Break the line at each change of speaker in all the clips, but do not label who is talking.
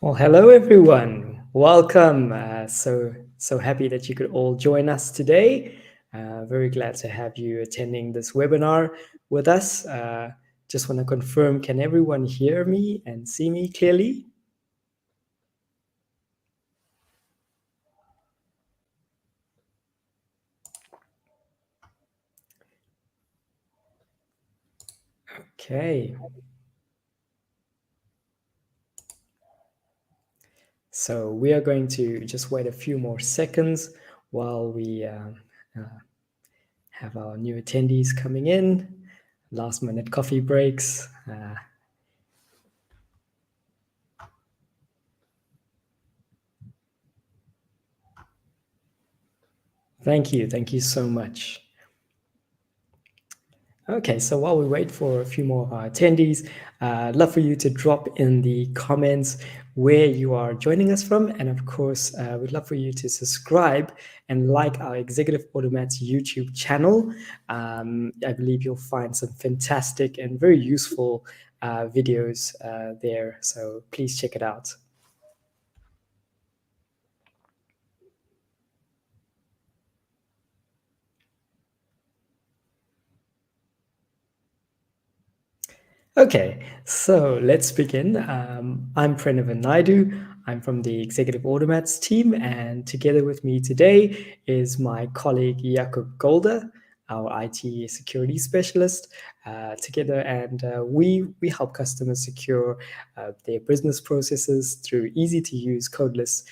Well, hello everyone. Welcome. So happy that you could all join us today. Very glad to have you attending this webinar with us. Just want to confirm, can everyone hear me and see me clearly? Okay. So we are going to just wait a few more seconds while we have our new attendees coming in. Last minute coffee breaks. Thank you. Thank you so much. Okay, so while we wait for a few more of our attendees, I'd love for you to drop in the comments where you are joining us from. And of course, we'd love for you to subscribe and like our Executive Automats YouTube channel. I believe you'll find some fantastic and very useful videos there. So please check it out. Okay, so let's begin. I'm Pranav Naidu. I'm from the Executive Automats team, and together with me today is my colleague Jakub Golder, our IT security specialist. Together, and we help customers secure their business processes through easy-to-use codeless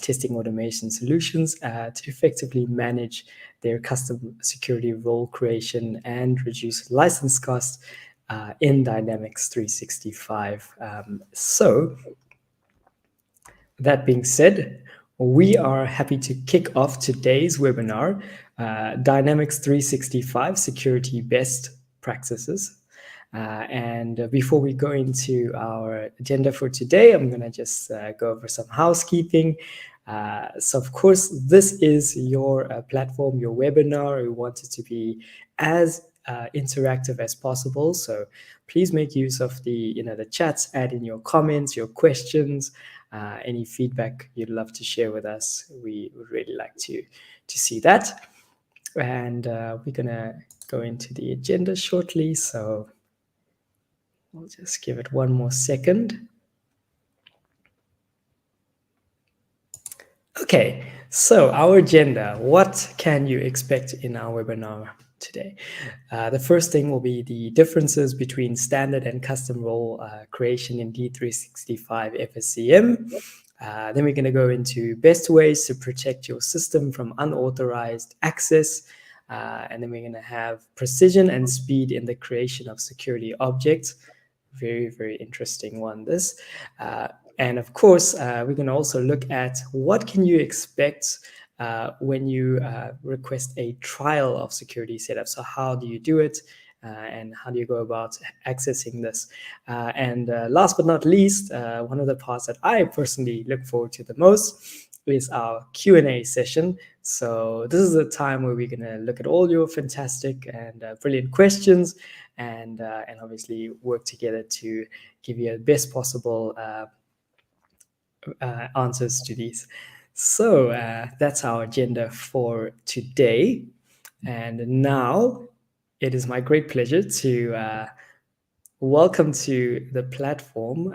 testing automation solutions to effectively manage their custom security role creation and reduce license costs in Dynamics 365. So that being said, we are happy to kick off today's webinar, Dynamics 365 Security Best Practices. And before we go into our agenda for today, I'm going to just go over some housekeeping. So of course, this is your platform, your webinar. We want it to be as interactive as possible. So please make use of the chats, add in your comments, your questions, any feedback you'd love to share with us. We would really like to see that. And we're gonna go into the agenda shortly. So we'll just give it one more second. Okay, so our agenda, what can you expect in our webinar today? The first thing will be the differences between standard and custom role creation in D365 FSCM. Then we're going to go into best ways to protect your system from unauthorized access. And then we're going to have precision and speed in the creation of security objects. Very, very interesting one, this. And of course, we're going to also look at what can you expect when you request a trial of security setup. So how do you do it? And how do you go about accessing this? And last but not least, one of the parts that I personally look forward to the most is our Q&A session. So this is a time where we're going to look at all your fantastic and brilliant questions and obviously work together to give you the best possible answers to these. So that's our agenda for today. And now it is my great pleasure to welcome to the platform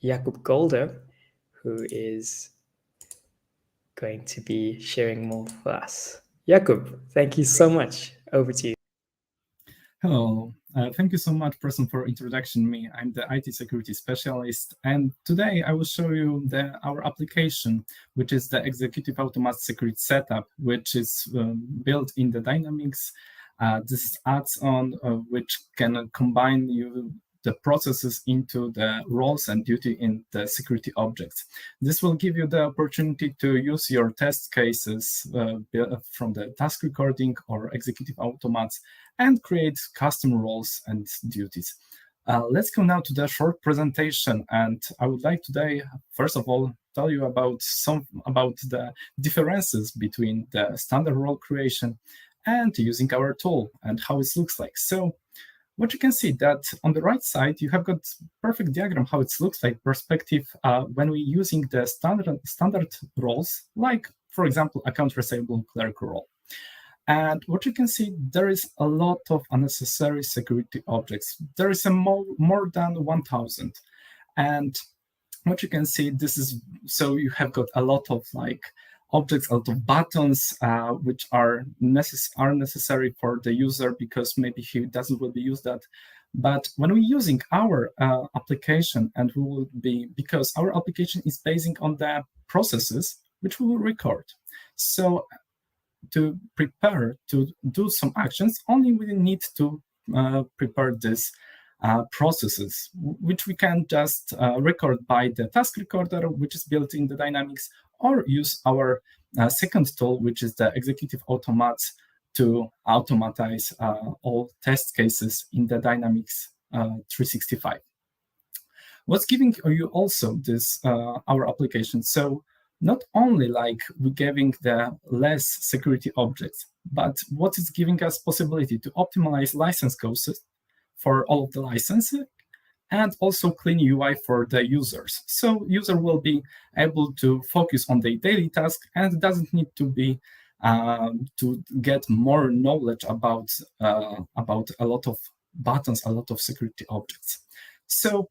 Jakub Golder, who is going to be sharing more with us. Jakub, thank you so much. Over to you.
Hello, thank you so much, person, for introduction me. I'm the IT security specialist, and today I will show you our application, which is the Executive Automats Security Setup, which is built in the Dynamics. This adds on which can combine the processes into the roles and duty in the security objects. This will give you the opportunity to use your test cases from the task recording or executive automats and create custom roles and duties. Let's go now to the short presentation, and I would like today, first of all, tell you about the differences between the standard role creation and using our tool and how it looks like. So what you can see that on the right side, you have got perfect diagram how it looks like perspective when we're using the standard roles, like, for example, account receivable clerk role. And what you can see, there is a lot of unnecessary security objects. There is more than 1,000. And what you can see, this is, so you have got a lot of like objects, a lot of buttons, which are necessary for the user because maybe he doesn't really use that. But when we're using our application, and we will be, because our application is basing on the processes which we will record. So to prepare to do some actions, only we need to prepare this processes, which we can just record by the task recorder, which is built in the Dynamics, or use our second tool, which is the executive automats, to automatize all test cases in the Dynamics 365. What's giving you also this our application? So not only like we're giving the less security objects, but what is giving us possibility to optimize license costs for all of the licenses, and also clean UI for the users. So user will be able to focus on their daily task and doesn't need to be to get more knowledge about a lot of buttons, a lot of security objects. So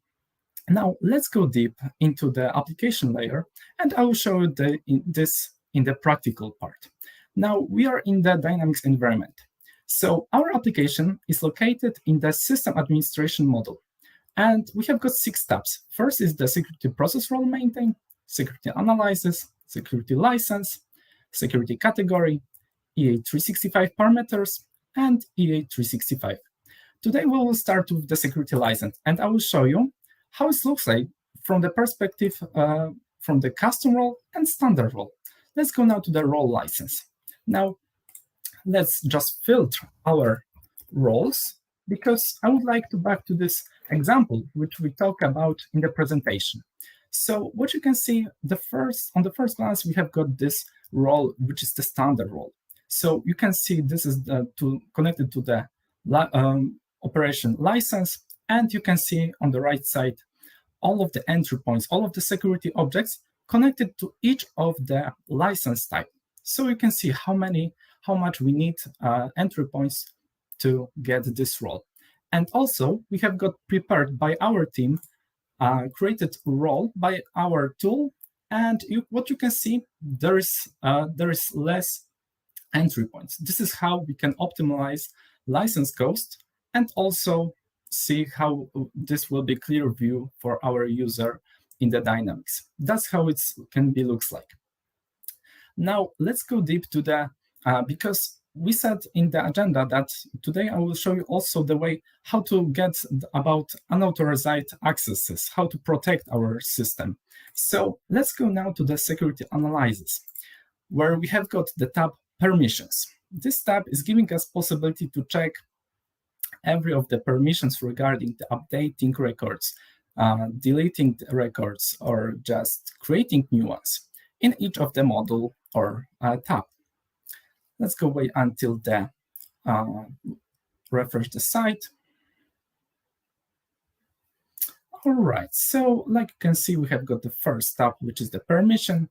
now let's go deep into the application layer, and I will show you this in the practical part. Now we are in the Dynamics environment. So our application is located in the system administration model, and we have got 6 tabs. First is the security process role maintain, security analysis, security license, security category, EA365 parameters, and EA365. Today we will start with the security license, and I will show you how it looks like from the perspective from the custom role and standard role. Let's go now to the role license. Now, let's just filter our roles, because I would like to back to this example, which we talked about in the presentation. So what you can see, on the first glance, we have got this role, which is the standard role. So you can see this is connected to the operation license, and you can see on the right side all of the entry points, all of the security objects connected to each of the license type. So you can see how much we need entry points to get this role. And also we have got prepared by our team, created role by our tool, and what you can see, there is less entry points. This is how we can optimize license cost, and also see how this will be clear view for our user in the Dynamics. That's how it looks like. Now let's go deep to the because we said in the agenda that today I will show you also the way how to get about unauthorized accesses, how to protect our system. So let's go now to the security analysis, where we have got the tab permissions. This tab is giving us possibility to check every of the permissions regarding the updating records, deleting the records, or just creating new ones in each of the module or tab. Let's go wait until the refresh the site. All right, so like you can see, we have got the first tab, which is the permission,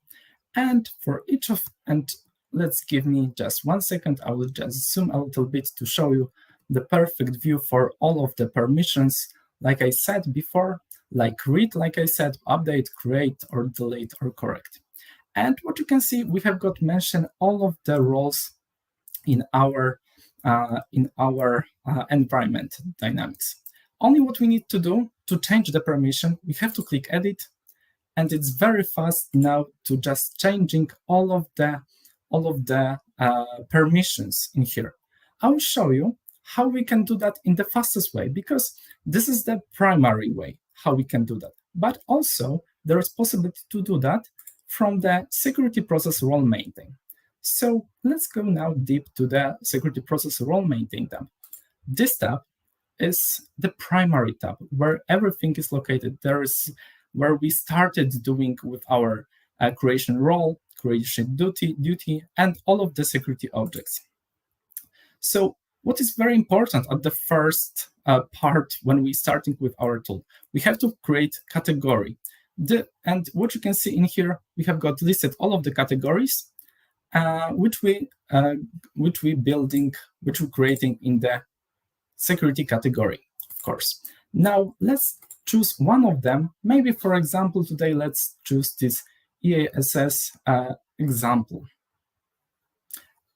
and for each of, and let's give me just 1 second, I will just zoom a little bit to show you the perfect view for all of the permissions. Like I said before, like read, like I said, update, create, or delete, or correct. And what you can see, we have got mentioned all of the roles in our environment Dynamics. Only what we need to do to change the permission, we have to click edit, and it's very fast now to just changing all of the permissions in here. I will show you how we can do that in the fastest way, because this is the primary way how we can do that. But also there is possibility to do that from the security process role maintain. So let's go now deep to the security process role maintain tab. This tab is the primary tab where everything is located. There is where we started doing with our creation role, creation duty, and all of the security objects. So what is very important at the first part when we starting with our tool. We have to create category. And what you can see in here, we have got listed all of the categories which we're creating in the security category, of course. Now let's choose one of them. Maybe, for example, today let's choose this EASS example.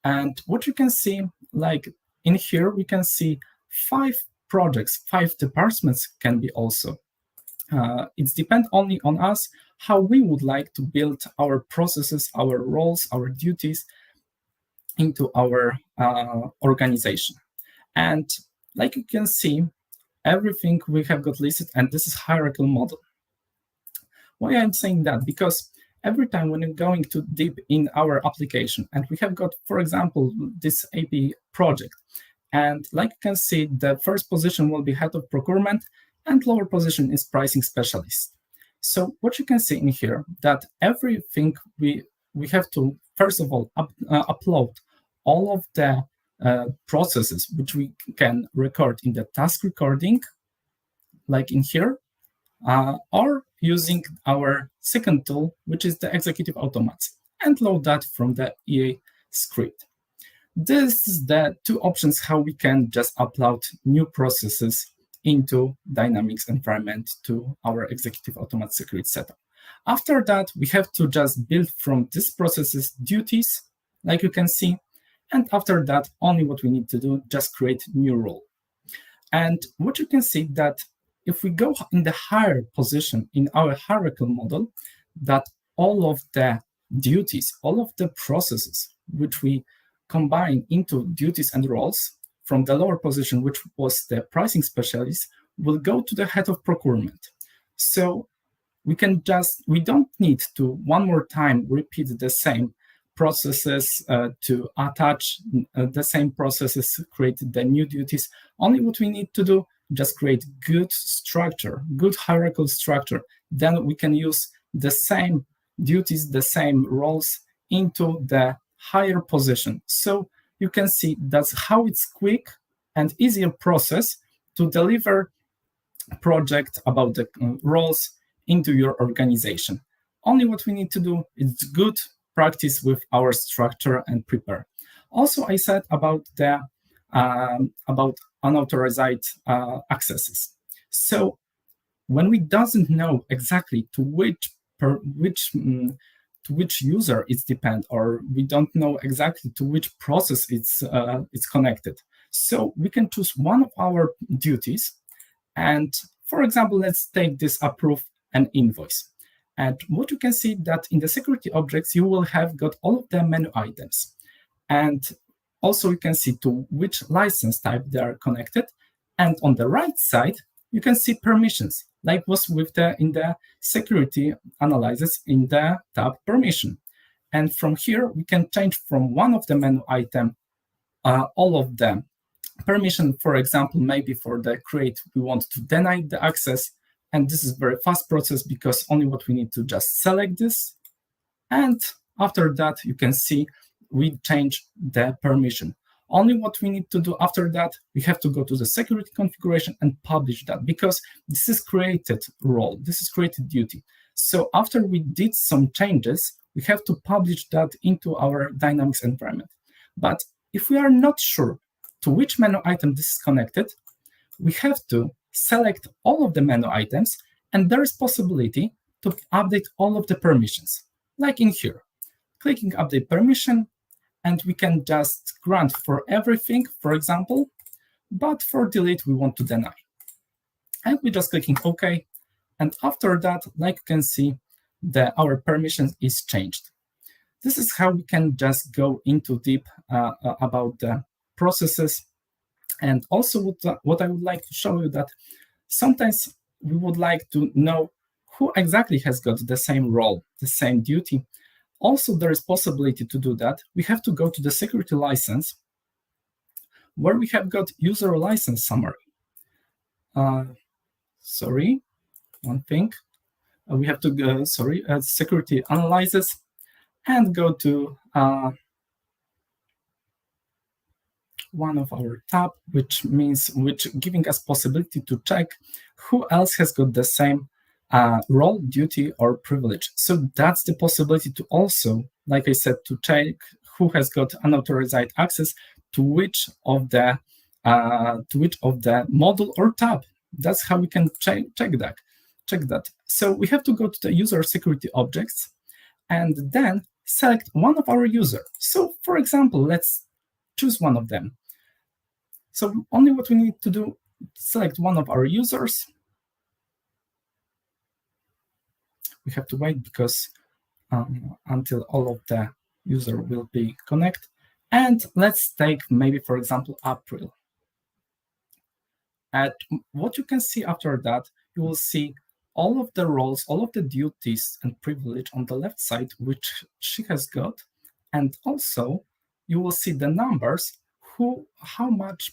And what you can see, like in here, we can see 5 projects, 5 departments can be also. It depends only on us how we would like to build our processes, our roles, our duties into our organization. And like you can see, everything we have got listed, and this is hierarchical model. Why I'm saying that? Because every time when you're going too deep in our application, and we have got, for example, this AP project, and like you can see, the first position will be head of procurement, and lower position is pricing specialist. So what you can see in here, that everything we have to, first of all, upload all of the processes which we can record in the task recording, like in here, or using our second tool, which is the executive automats, and load that from the EA script. This is the 2 options how we can just upload new processes into Dynamics environment to our executive automat security setup. After that, we have to just build from these processes duties, like you can see, and after that, only what we need to do, just create new role. And what you can see that if we go in the higher position in our hierarchical model, that all of the duties, all of the processes which we combine into duties and roles from the lower position, which was the pricing specialist, will go to the head of procurement. So we don't need to one more time repeat the same processes to attach the same processes, create the new duties. Only what we need to do, just create good structure, good hierarchical structure. Then we can use the same duties, the same roles into the higher position. So you can see that's how it's quick and easier process to deliver project about the roles into your organization. Only what we need to do is good practice with our structure and prepare. Also, I said about the about unauthorized accesses. So when we doesn't know exactly to which user it depends, or we don't know exactly to which process it's connected. So we can choose one of our duties, and for example, let's take this approve an invoice. And what you can see that in the security objects, you will have got all of the menu items. And also you can see to which license type they are connected. And on the right side, you can see permissions, like was with in the security analysis in the tab permission. And from here, we can change from one of the menu item all of them. Permission, for example, maybe for the create, we want to deny the access. And this is very fast process because only what we need to just select this. And after that, you can see we change the permission. Only what we need to do after that, we have to go to the security configuration and publish that, because this is created role, this is created duty. So after we did some changes, we have to publish that into our Dynamics environment. But if we are not sure to which menu item this is connected, we have to select all of the menu items, and there is possibility to update all of the permissions, like in here. Clicking update permission, and we can just grant for everything, for example, but for delete, we want to deny. And we're just clicking OK. And after that, like you can see, our permission is changed. This is how we can just go into deep about the processes. And also what I would like to show you that sometimes we would like to know who exactly has got the same role, the same duty. Also, there is possibility to do that. We have to go to the security license, where we have got user license summary. Sorry, one thing. We have to go, security analysis, and go to tab, which giving us possibility to check who else has got the same role, duty, or privilege. So that's the possibility to also, like I said, to check who has got unauthorized access to which of the module or tab. That's how we can check that. So we have to go to the user security objects and then select one of our users. So for example, let's choose one of them. So only what we need to do, select one of our users. We have to wait because until all of the user will be connected. And let's take maybe, for example, April. And what you can see after that, you will see all of the roles, all of the duties and privilege on the left side, which she has got. And also you will see the numbers, how much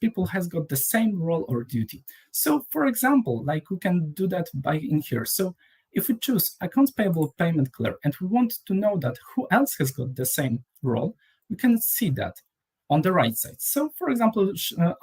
people has got the same role or duty. So for example, like we can do that by in here. So if we choose accounts payable payment clear and we want to know that who else has got the same role, we can see that on the right side. So for example,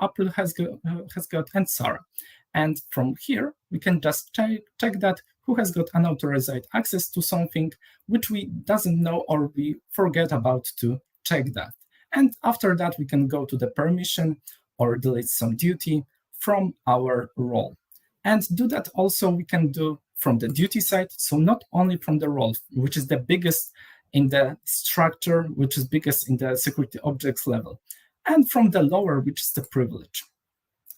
April has got and Sarah. And from here, we can just check that who has got unauthorized access to something which we doesn't know or we forget about to check that. And after that, we can go to the permission or delete some duty from our role. And do that also we can do from the duty side, so not only from the role, which is the biggest in the structure, which is biggest in the security objects level, and from the lower, which is the privilege.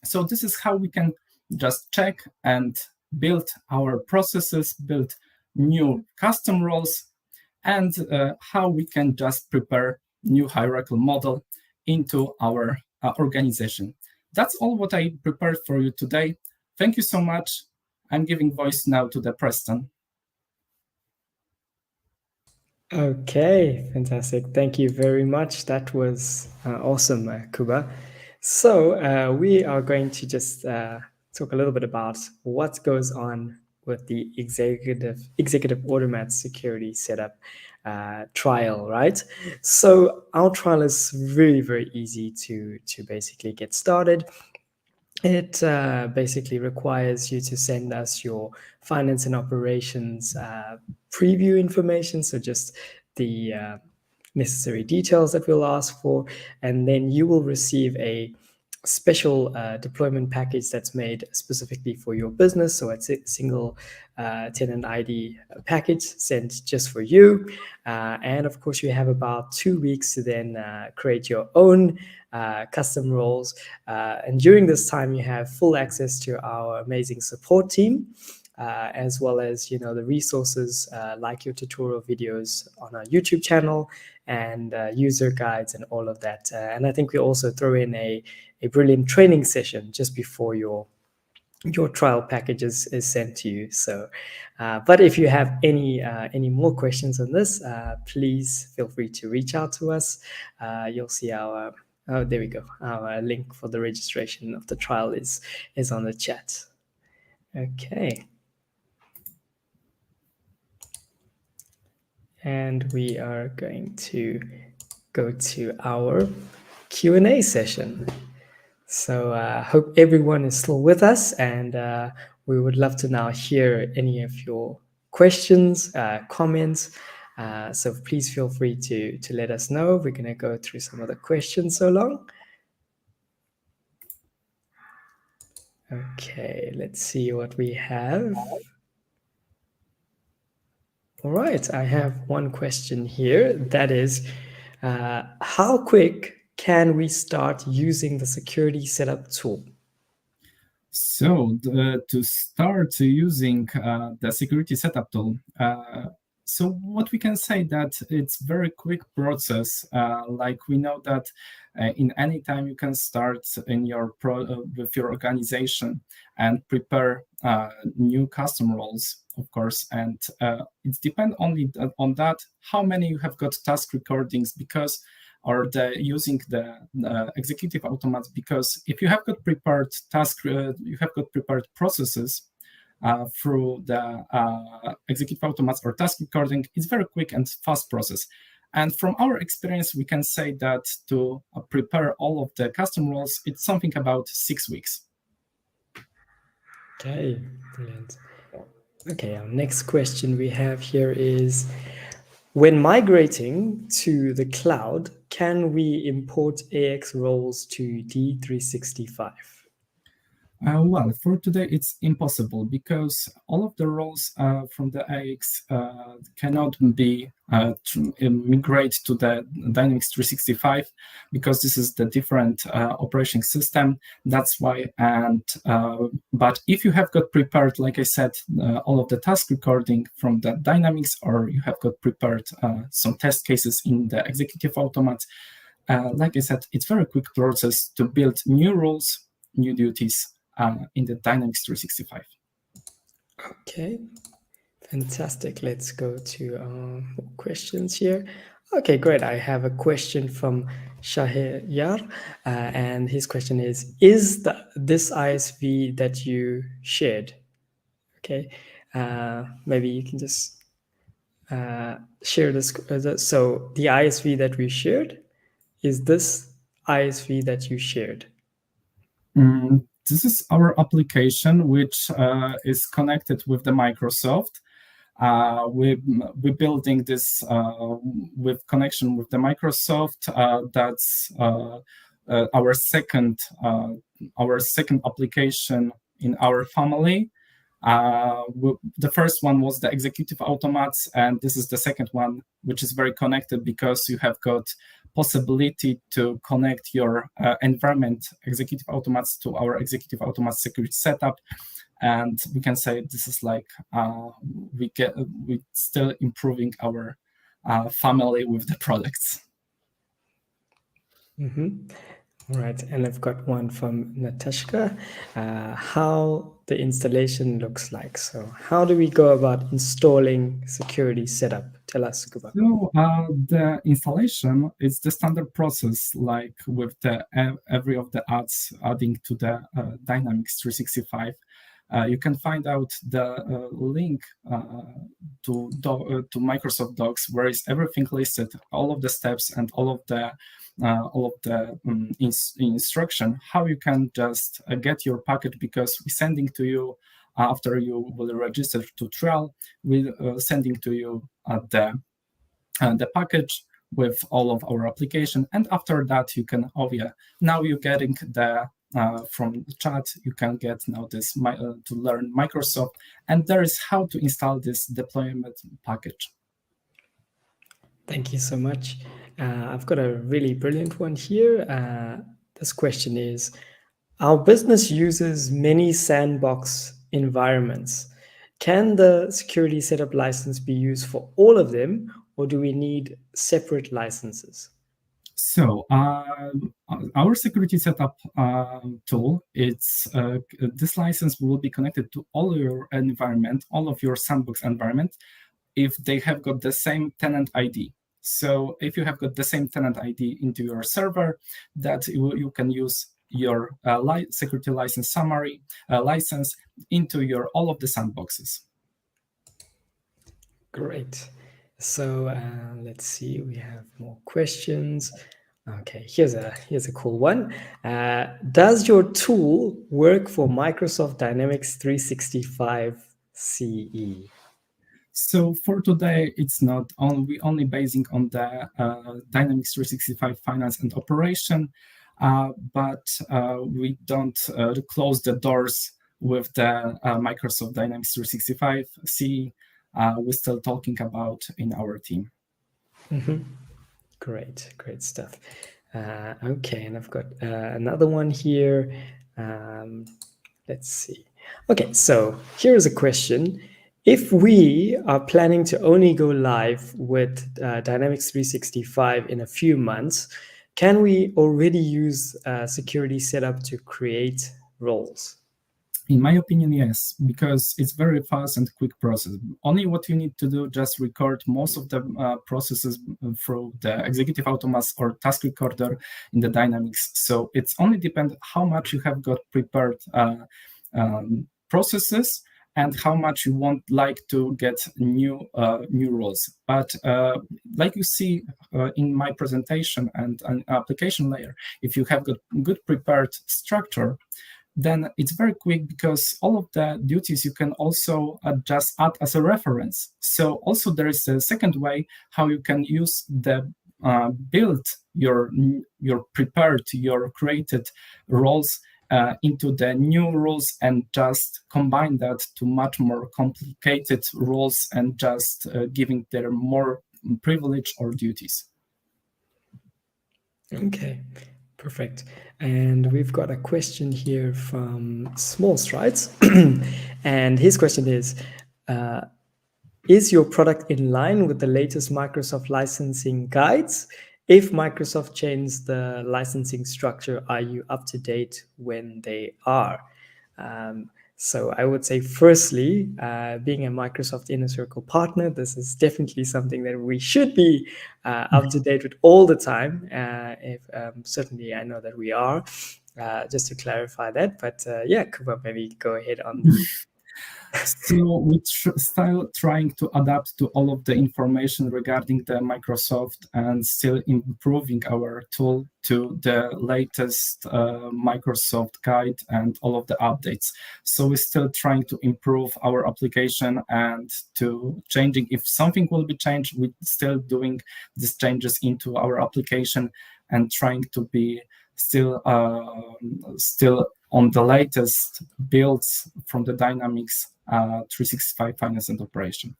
So this is how we can just check and build our processes, build new custom roles, and how we can just prepare new hierarchical model into our organization. That's all what I prepared for you today. Thank you so much. I'm giving voice now to the Preston.
Okay, fantastic. Thank you very much. That was awesome, Kuba. So we are going to just talk a little bit about what goes on with the executive automat security setup trial, right? So our trial is very, very easy to basically get started. It basically requires you to send us your finance and operations preview information, so just the necessary details that we'll ask for, and then you will receive a special deployment package that's made specifically for your business. So it's a single tenant ID package sent just for you. And of course, you have about 2 weeks to then create your own custom roles. And during this time, you have full access to our amazing support team. As well as the resources like your tutorial videos on our YouTube channel and user guides and all of that. And I think we also throw in a brilliant training session just before your trial package is sent to you. So, but if you have any more questions on this, please feel free to reach out to us. You'll see our oh, there we go. Our link for the registration of the trial is on the chat. Okay. And we are going to go to our Q&A session. So I hope everyone is still with us, and we would love to now hear any of your questions, comments. So please feel free to let us know. We're going to go through some of the questions so long. Okay, let's see what we have. All right, I have one question here. That is, how quick can we start using the security setup tool?
So to start using the security setup tool, so what we can say that it's very quick process. Like we know that in any time you can start in your with your organization and prepare new custom roles, of course, and it depends only on that how many you have got task recordings because or using the executive automats, because if you have got prepared you have got prepared processes through the executive automats or task recording, it's very quick and fast process. And from our experience, we can say that to prepare all of the custom roles, it's something about 6 weeks.
Okay, brilliant. Okay, our next question we have here is, when migrating to the cloud, can we import AX roles to D365?
Well, for today, it's impossible because all of the roles from the AX cannot be migrate to the Dynamics 365 because this is the different operating system. That's why. And but if you have got prepared, like I said, all of the task recording from the Dynamics, or you have got prepared some test cases in the executive automat, like I said, it's very quick process to build new rules, new duties in the Dynamics 365.
Okay, fantastic. Let's go to more questions here. Okay, great. I have a question from Shahir Yar, and his question is this ISV that you shared? Okay, maybe you can just share this. So the ISV that we shared, is this ISV that you shared?
This is our application, which is connected with the Microsoft. We're building this with connection with the Microsoft. That's our second application in our family. The first one was the executive automats, and this is the second one, which is very connected because you have got possibility to connect your environment executive automats to our executive automat security setup. And we can say this is like we still improving our family with the products.
All right, and I've got one from Natashka, how the installation looks like. So how do we go about installing security setup? Tell us, Kuba.
So the installation is the standard process, like with the every of the adds adding to the Dynamics 365. You can find out the link to Microsoft Docs, where is everything listed, all of the steps and all of the instruction, how you can just get your package, because we're sending to you after you will register to trial, we're sending to you the package with all of our application, and after that you can now you're getting the from the chat, you can get now this to learn Microsoft, and there is how to install this deployment package.
Thank you so much. I've got a really brilliant one here. This question is, our business uses many sandbox environments. Can the security setup license be used for all of them, or do we need separate licenses?
So our security setup tool, this license will be connected to all your environment, all of your sandbox environment, if they have got the same tenant ID. So if you have got the same tenant ID into your server, that you can use your security license summary license into all of the sandboxes.
Great. So let's see, we have more questions. Okay, here's a cool one. Does your tool work for Microsoft Dynamics 365 CE?
So for today, it's not only basing on the Dynamics 365 finance and operation, but we don't close the doors with the Microsoft Dynamics 365 CE. We're still talking about in our team.
Great stuff. Okay, and I've got another one here. Let's see. Okay, so here is a question. If we are planning to only go live with Dynamics 365 in a few months, can we already use security setup to create roles?
In my opinion, yes, because it's very fast and quick process. Only what you need to do, just record most of the processes through the executive automats or task recorder in the Dynamics. So it's only depend how much you have got prepared processes, and how much you want like to get new rules. But like you see in my presentation and an application layer, if you have got good prepared structure, then it's very quick, because all of the duties you can also just add as a reference. So also there is a second way how you can use the build your prepared, your created roles into the new rules, and just combine that to much more complicated rules, and just giving them more privilege or duties.
Okay, perfect. And we've got a question here from Small Strides. And his question is your product in line with the latest Microsoft licensing guides? If Microsoft changed the licensing structure, are you up to date when they are? So I would say, firstly, being a Microsoft Inner Circle partner, this is definitely something that we should be up to date with all the time. If certainly, I know that we are. Just to clarify that, but yeah, Kuba, maybe go ahead on the.
So we still trying to adapt to all of the information regarding the Microsoft, and still improving our tool to the latest Microsoft guide and all of the updates. So we're still trying to improve our application, and to changing, if something will be changed, we're still doing these changes into our application, and trying to be still on the latest builds from the Dynamics 365 Finance and Operation.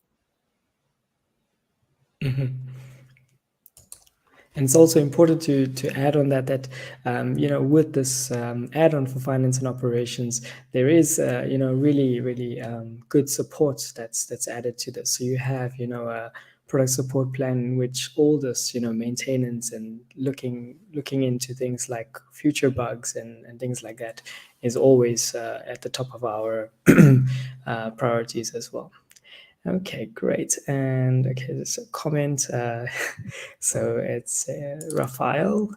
Mm-hmm. And it's also important to add on that with this add-on for finance and operations, there is really good support that's added to this. So you have a product support plan in which all this maintenance and looking into things like future bugs and things like that is always at the top of our priorities as well. Okay, great. And okay, there's a comment. So it's Raphael.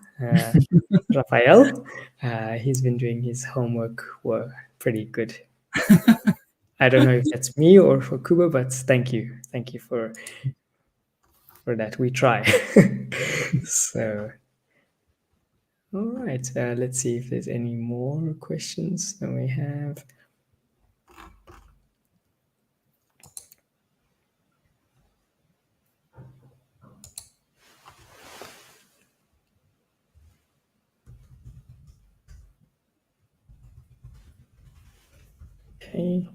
Raphael, he's been doing his homework pretty good. I don't know if that's me or for Kuba, but thank you for that. We try. So, all right. Let's see if there's any more questions that we have. Okay.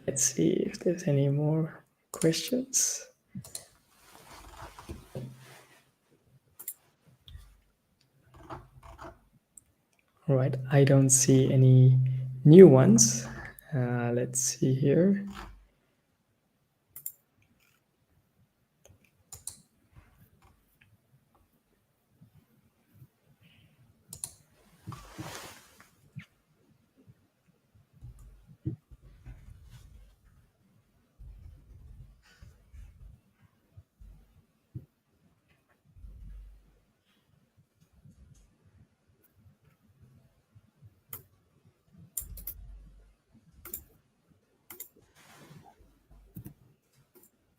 Let's see if there's any more questions. All right, I don't see any new ones. Let's see here.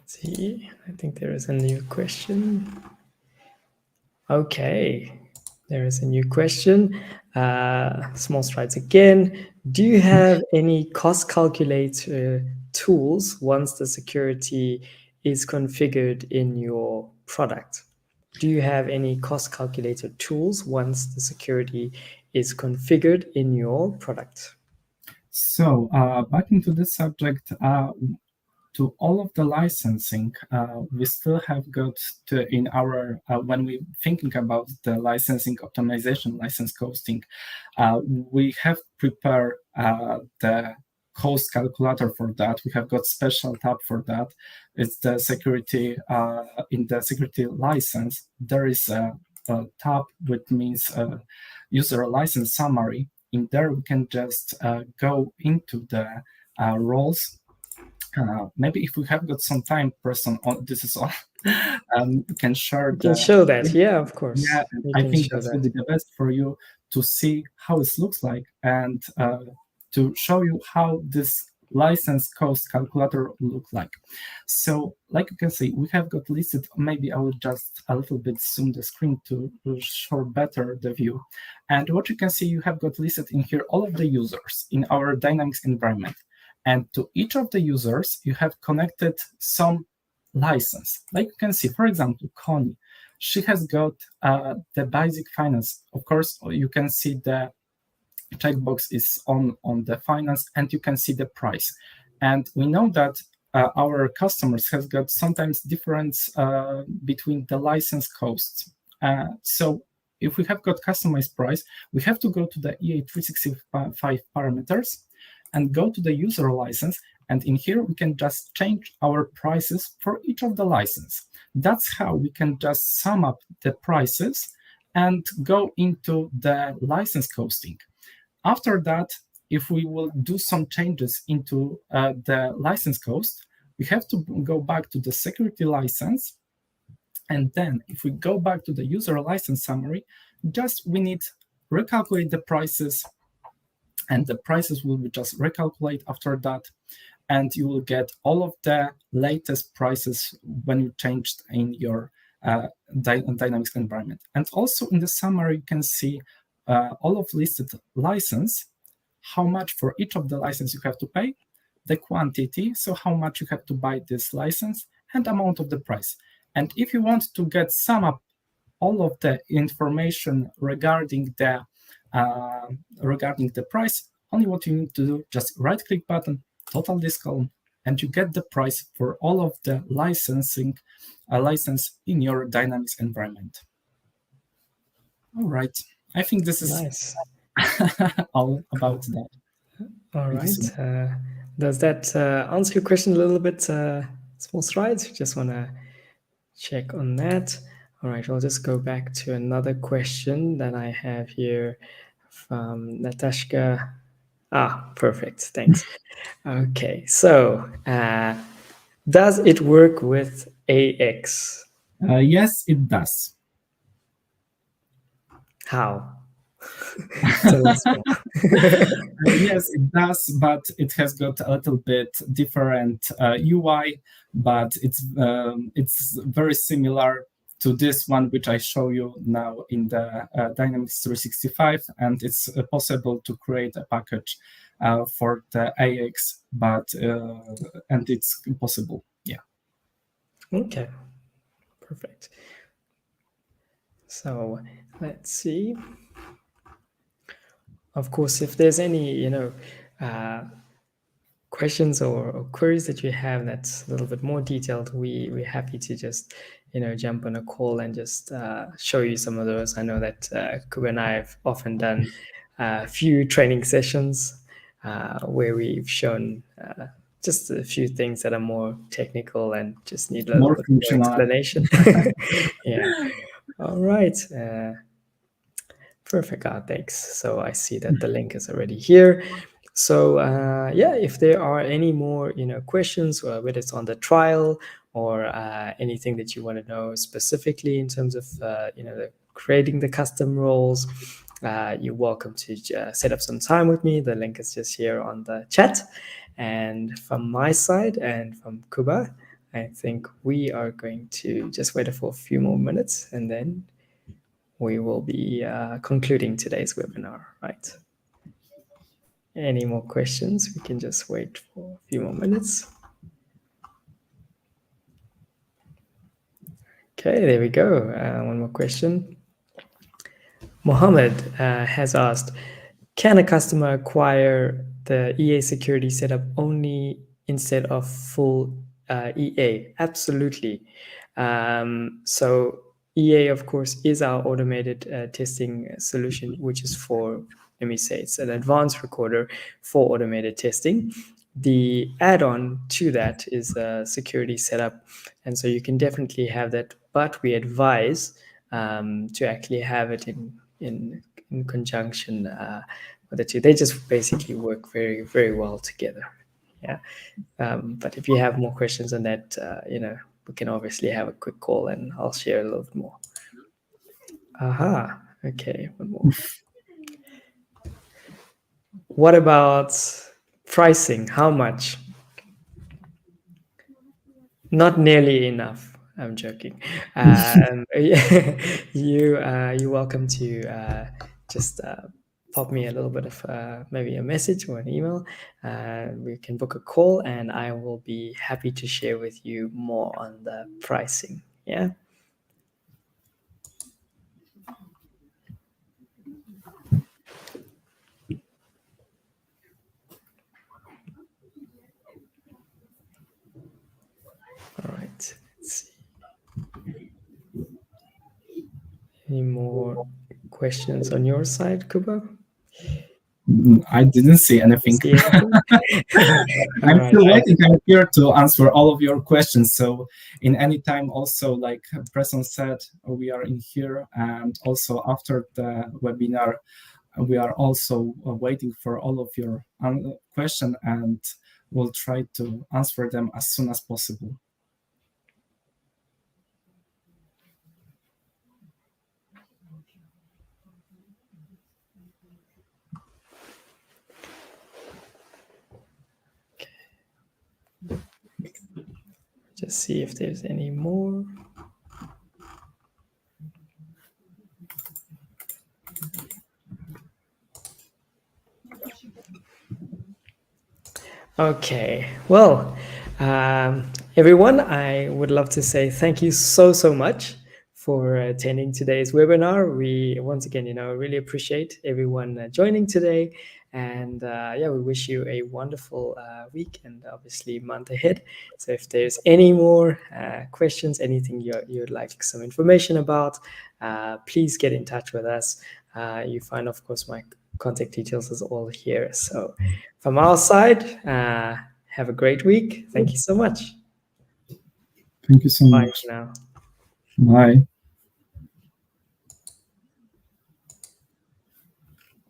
See, I think there is a new question. Okay, there is a new question. Small strides again. Do you have any cost calculator tools once the security is configured in your product? Do you have any cost calculator tools once the security is configured in your product?
So back into this subject, to all of the licensing, we still have got to, in our when we thinking about the licensing optimization, license costing, we have prepared the cost calculator for that. We have got special tab for that. It's the security in the security license. There is a tab which means user license summary, in there we can just go into the roles. Maybe if we have got some time, person, this is all. We can share
You can show that. Yeah, of course.
yeah,
You
I
can
think
show
that will
that.
be the best for you to see how it looks like and to show you how this license cost calculator look like. So like you can see, we have got listed, maybe I will just a little bit zoom the screen to show better the view. And what you can see, you have got listed in here all of the users in our Dynamics environment. And to each of the users, you have connected some license. Like you can see, for example, Connie, she has got the basic finance. Of course, you can see the checkbox is on the finance, and you can see the price. And we know that our customers have got sometimes difference between the license costs. So if we have got customized price, we have to go to the EA365 parameters and go to the user license. And in here, we can just change our prices for each of the license. That's how we can just sum up the prices and go into the license costing. After that, if we will do some changes into the license cost, we have to go back to the security license. And then if we go back to the user license summary, just we need recalculate the prices, and the prices will be just recalculate after that. And you will get all of the latest prices when you changed in your Dynamics environment. And also in the summary, you can see all of listed license, how much for each of the license you have to pay, the quantity, so how much you have to buy this license, and amount of the price. And if you want to get sum up all of the information regarding the price, only what you need to do, just right click button, total discount, and you get the price for all of the license in your Dynamics environment. All right, I think this is
Nice.
all about that.
All right. Does that answer your question a little bit, small strides? Just want to check on that. All right, I'll just go back to another question that I have here from Natashka. Perfect. Thanks. Okay, so does it work with AX?
Yes, it does.
How? Tell us more.
Yes, it does, but it has got a little bit different UI, but it's very similar to this one, which I show you now in the Dynamics 365, and it's possible to create a package for the AX, but and it's possible, yeah.
Okay, perfect. So let's see. Of course, if there's any, questions or queries that you have that's a little bit more detailed, we're happy to just, jump on a call and just show you some of those. I know that Kuba and I have often done a few training sessions where we've shown just a few things that are more technical and just need a little
More
bit more
functional.
explanation. Yeah. All right. Perfect. Thanks. So I see that the link is already here. So if there are any more questions, whether it's on the trial or anything that you want to know specifically in terms of creating the custom roles, you're welcome to set up some time with me. The link is just here on the chat. And from my side and from Kuba, I think we are going to just wait for a few more minutes, and then we will be concluding today's webinar, right? Any more questions? We can just wait for a few more minutes. Okay, there we go. One more question. Mohammed has asked, can a customer acquire the EA security setup only instead of full EA? Absolutely. So EA, of course, is our automated testing solution, which is for, let me say, it's an advanced recorder for automated testing. The add-on to that is a security setup. And so you can definitely have that, but we advise to actually have it in conjunction with the two. They just basically work very, very well together. Yeah. But if you have more questions on that, we can obviously have a quick call and I'll share a little bit more. Aha. Okay. One more. What about pricing? How much? Not nearly enough. I'm joking. You're welcome to just pop me a little bit of maybe a message or an email. We can book a call, and I will be happy to share with you more on the pricing. Yeah. All right. Let's see. Any more questions on your side, Kuba?
I didn't see anything.
See anything? All
I'm
right.
still waiting. I'm here to answer all of your questions. So, in any time, also, like Preston said, we are in here. And also, after the webinar, we are also waiting for all of your questions and we'll try to answer them as soon as possible.
Just see if there's any more. Okay, well, everyone, I would love to say thank you so much for attending today's webinar. We once again, really appreciate everyone joining today, and yeah, we wish you a wonderful week and obviously month ahead. So, if there's any more questions, anything you'd like some information about, please get in touch with us. You find, of course, my contact details is all here. So from our side, have a great week. Thank you so much.
Thank you so
Bye
much.
for now.
Bye.